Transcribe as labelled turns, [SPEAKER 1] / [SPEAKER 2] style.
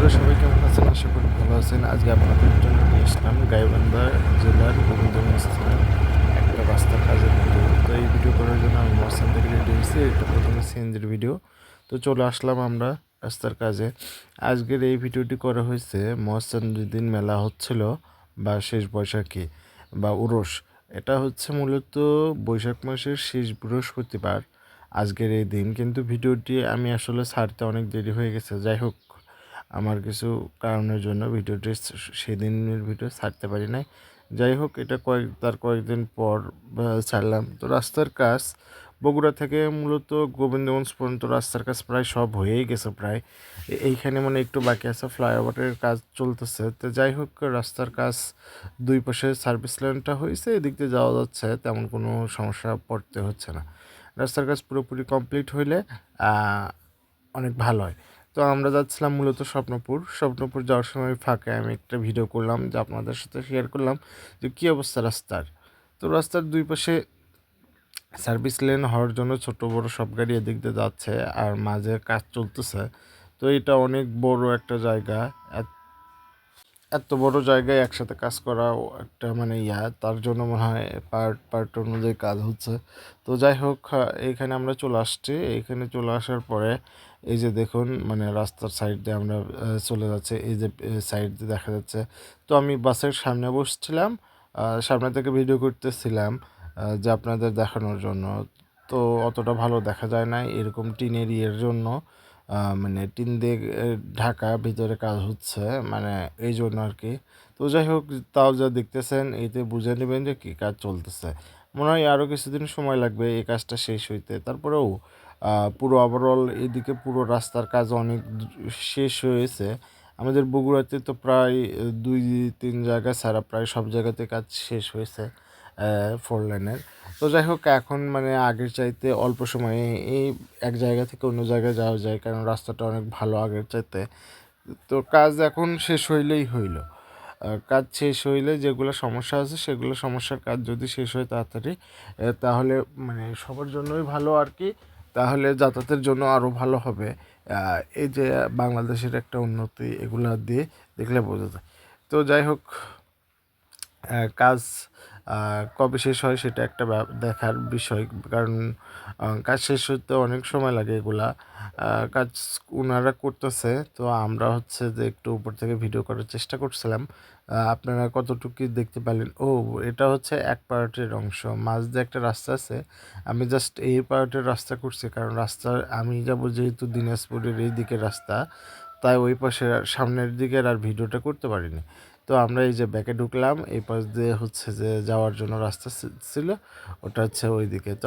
[SPEAKER 1] বন্ধুরা সবাই কেমন আছেন? আশা করি ভালো আছেন। আজকে আপনাদের জন্য নিয়ে আসলাম গাইবান্ধা জেলার গোবিন্দগঞ্জ থানার একটা রাস্তার কাজের ভিডিও। তো এই ভিডিও করার জন্য আমি মহাস্থান থেকে রেডি হয়েছি। এটা প্রথমে সিএনজির ভিডিও। তো চলে আসলাম আমরা রাস্তার কাজে। আজকের এই ভিডিওটি করা হয়েছে মহাস্থান যেদিন মেলা হচ্ছিল বা শেষ বৈশাখী বা উরস। এটা হচ্ছে মূলত বৈশাখ মাসের শেষ বৃহস্পতিবার আজকের এই দিন, কিন্তু ভিডিওটি আমি আসলে ছাড়তে অনেক দেরি হয়ে গেছে। যাই হোক, আমার কিছু কারণের জন্য ভিডিওটি সেদিনের ভিডিও ছাড়তে পারি নাই। যাই হোক, এটা তার কয়েকদিন পর ছাড়লাম। তো রাস্তার কাজ বগুড়া থেকে মূলত গোবিন্দগঞ্জ পর্যন্ত রাস্তার কাজ প্রায় সব হয়েই গেছে। প্রায় এইখানে মানে একটু বাকি আছে, ফ্লাইওভারের কাজ চলতেছে। তো যাই হোক, রাস্তার কাজ দুই পাশে সার্ভিস লেনটা হয়েছে, এদিক দিয়ে যাওয়া যাচ্ছে, তেমন কোনো সমস্যা পড়তে হচ্ছে না। রাস্তার কাজ পুরোপুরি কমপ্লিট হইলে অনেক ভালো হয়। তো আমরা যাচ্ছিলাম মূলত স্বপ্নপুর যাওয়ার সময় ফাঁকে আমি একটা ভিডিও করলাম, যে আপনাদের সাথে শেয়ার করলাম যে কী অবস্থা রাস্তার। তো রাস্তার দুই পাশে সার্ভিস লেন হওয়ার জন্য ছোট বড় সব গাড়ি এদিক দিয়ে যাচ্ছে, আর মাঝে কাজ চলতেছে। তো এটা অনেক বড় একটা জায়গা। এত বড় জায়গায় একসাথে কাজ করা একটা মানে তার জন্য মনে হয় পার্ট পার্ট অনুযায়ী কাজ হচ্ছে। তো যাই হোক, এইখানে আমরা চলে আসছি। এইখানে চলে আসার পরে এই যে দেখুন, মানে রাস্তার সাইড দিয়ে আমরা চলে যাচ্ছে, এই যে সাইড দিয়ে দেখা যাচ্ছে। তো আমি বাসের সামনে বসছিলাম, সামনে থেকে ভিডিও করতেছিলাম যে আপনাদের দেখানোর জন্য। তো অতটা ভালো দেখা যায় না এরকম টিনের জন্য, মানে টিন দিয়ে ঢাকা, ভিতরে কাজ হচ্ছে, মানে এই জন্য আর কি। তো যাই হোক, তাও যা দেখতেছেন এতে বুঝে নেবেন যে কী কাজ চলতেছে। মনে হয় আরও কিছুদিন সময় লাগবে এই কাজটা শেষ হইতে। তারপরেও পুরো ওভারঅল এদিকে পুরো রাস্তার কাজ অনেক শেষ হয়েছে। আমাদের বগুড়াতে তো প্রায় 2-3 জায়গা ছাড়া প্রায় সব জায়গাতে কাজ শেষ হয়েছে ফোর লাইনের। তো যাই হোক, এখন মানে আগের চাইতে অল্প সময়ে এই এক জায়গা থেকে অন্য জায়গায় যাওয়া যায়, কারণ রাস্তাটা অনেক ভালো আগের চাইতে। তো কাজ এখন শেষ হইলেই হইল। কাজ শেষ হইলে যেগুলো সমস্যা আছে সেগুলো সমস্যার কাজ যদি শেষ হয় তাড়াতাড়ি, তাহলে মানে সবার জন্যই ভালো আর কি। তাহলে যাতায়াতের জন্য আরও ভালো হবে। এই যে বাংলাদেশের একটা উন্নতি, এগুলা দিয়ে দেখলে বোঝা যায়। তো যাই হোক, কাজ কবে শেষ হয় সেটা একটা দেখার বিষয়, কারণ কাজ শেষ হতে অনেক সময় লাগে। এগুলা কাজ ওনারা করতেছে, তো আমরা হচ্ছে যে একটু উপর থেকে ভিডিও করার চেষ্টা করছিলাম। আপনারা কতটুকু দেখতে পেলেন? ও, এটা হচ্ছে এক পার্টের অংশ, মাঝ দিয়ে একটা রাস্তা আছে। আমি জাস্ট এই পার্টের রাস্তা করছি, কারণ রাস্তার আমি যাবো যেহেতু দিনাজপুরের এই দিকের রাস্তা, তাই ওই পাশে সামনের দিকের আর ভিডিওটা করতে পারিনি। তো আমরা এই যে ব্যাকে ঢুকলাম, এই পাশ দিয়ে হচ্ছে যে যাওয়ার জন্য রাস্তা ছিল, ওটা হচ্ছে ওই দিকে। তো